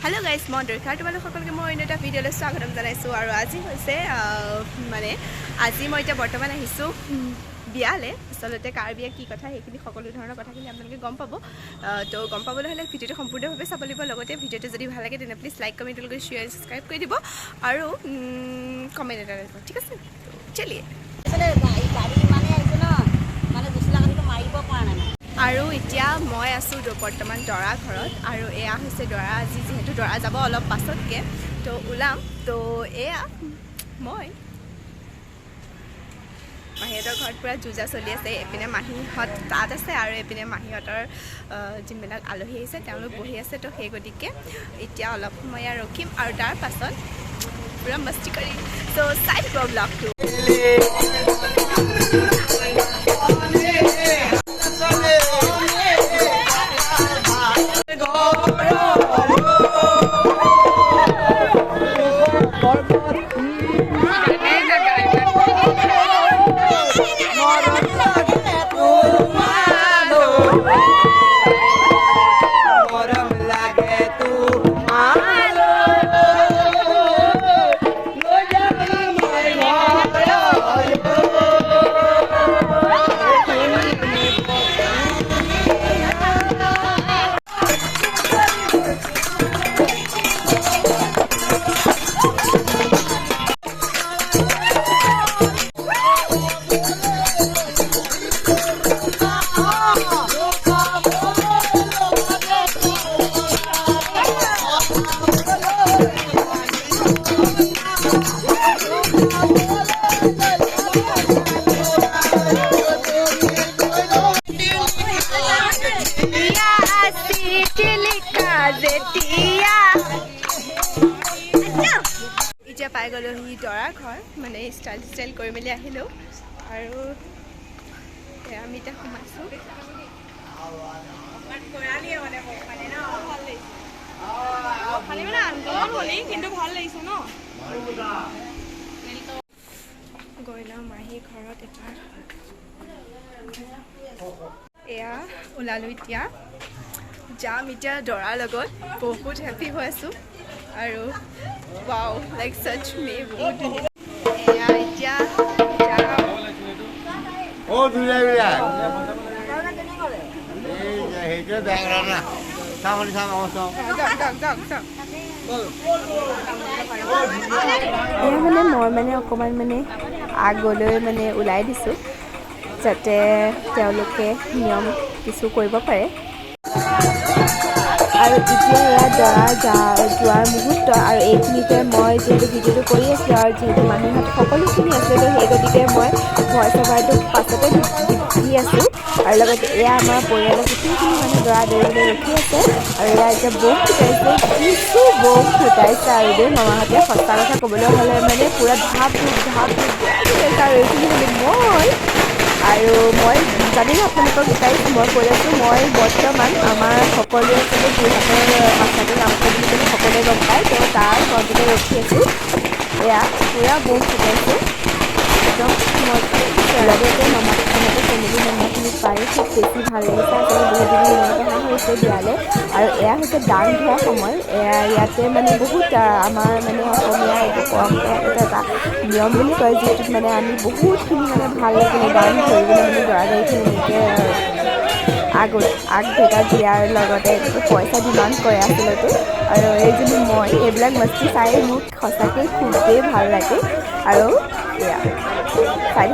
hello guys मैं दर्शक तुम्हारे सकलोके मैं अन्य भिडिओ स्वागतम जानाइছো और आज হৈছে माने আজি মই এটা বৰ্তমান আহিছো বিয়ালে আসলতে কাৰ বিয়া কি কথা হেখিনি সকলো ধৰণৰ কথাখিনি আপোনালোকে গম পাব তো গম পাবলৈ হলে ভিডিওটো সম্পূৰ্ণভাৱে চাব লাগিব লগতে ভিডিওটো যদি ভাল লাগে তেনে প্লিজ লাইক কমেন্ট কৰি শেয়াৰ সাবস্ক্ৰাইব কৰি দিব আৰু কমেন্ট এটা দিব ঠিক আছে চলিয়ে গাড়ী মানে আছে ন মানে দুসলা গাড়ীটো মাৰিব পৰা নাই আৰু এতিয়া মই আছো বৰ্তমান দৰা ঘৰত আৰু এয়া হৈছে দৰা আজি যেহেতু দৰা যাব অলপ পাছতকে তো ওলাম তো এয়া মই মাহীহঁতৰ ঘৰত পুৰা যুজা চলি আছে এপিনে মাহীহঁত তাত আছে আৰু এপিনে মাহীহঁতৰ যিবিলাক আলহী আহিছে তেওঁলোক বহি আছে তো সেই গতিকে এতিয়া অলপ সময় ৰখিম আৰু তাৰ পাছত পুৰা মস্তি কৰি তো চাই দিব ব্লগটো এতিয়া পাই গ'লো হি দৰা ঘৰ মানে ষ্টাইল কৰি মেলি আহিলোঁ আৰু আমি এতিয়া সোমাইছোঁ গৈ লওঁ মাহীৰ ঘৰত এবাৰ এয়া ওলালোঁ এতিয়া যাম এতিয়া দৰাৰ লগত বহুত হেপী হৈ আছোঁ আৰু ৱাও লাইক সচ মে বহুত ধুনীয়া এয়া এতিয়া ও দুলা বিলা এই হেইটো ব্যাংরা না সামনে সামনে অবস্থা এয়া মানে মই মানে অকণমান মানে আগলৈ মানে ওলাই দিছোঁ যাতে তেওঁলোকে নিয়ম কিছু কৰিব পাৰে আৰু এতিয়া এয়া দৰা যোৱাৰ মুহূৰ্ত আৰু এইখিনিতে মই যিহেতু ভিডিঅ'টো কৰি আছিলোঁ আৰু যিহেতু মানুহহঁত সকলোখিনি আছে তো সেই গতিকে মই ভইচ অভাৰটো পাছতে দি আছোঁ আৰু লগতে এয়া আমাৰ পৰিয়ালৰ গোটেইখিনি মানুহ দৰা দৌৰিবলৈ ৰখি আছে আৰু এয়া এতিয়া বোম ফুটাইছে কিছু বোম ফুটাইছে আৰু দেই মামাহঁতে সঁচা কথা ক'বলৈ হ'লে মানে পূৰা ধাপ ফুটাইছে আৰু এইখিনি মানে মই আৰু মই জানিম আপোনালোকক বিচাৰিছোঁ মই কৈ আছোঁ মই বৰ্তমান আমাৰ সকলোৱে আচলতে যোৰহাটৰ আচামী নামটো বুলি ক'লে সকলোৱে গম পায় তো তাৰ মাজতে ৰখি আছোঁ এয়া পূৰা বোম ফুটাইছোঁ একদম মই লগতে মামাহঁতে ফেমিলি মেম্বাৰখিনি পাই খুব বেছি ভাল লাগিছে আচলতে বহুতদিন এনেকৈ অহা হৈছে বিয়ালৈ আৰু এয়া হৈছে দান ধোৱা সময় ইয়াতে মানে বহুত আমাৰ মানে অসমীয়া এইটো পৰম্পৰা এটা নিয়ম বুলি কয় যিটোত মানে আমি বহুতখিনি মানে ভাল লাগিলে দান ধৰিবলৈ মানে দৰা গাড়ীখিনি এনেকৈ আগভেটা দিয়াৰ লগতে পইচা ডিমাণ্ড কৰে আচলতে আৰু এইজনী মই এইবিলাক বস্তু চাই মোক সঁচাকৈ খুবেই ভাল লাগে আৰু এয়া চাই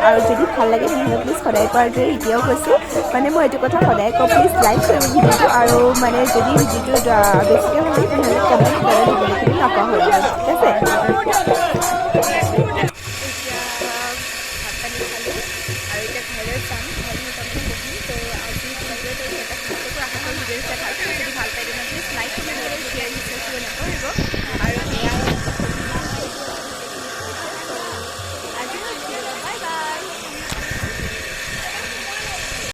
আৰু যদি ভাল লাগে তেনেহ'লে প্লিজ সদায় কোৱাৰ দৰে এতিয়াও কৈছোঁ মানে মই এইটো কথা সদায় কওঁ প্লিজ লাইক কৰিব ভিডিঅ'টো আৰু মানে যদি ভিডিঅ'টো বেছিকৈ ভাল লাগে তেনেহ'লে কমেণ্ট দিবলৈ কিন্তু নাপাহৰিব ঠিক আছে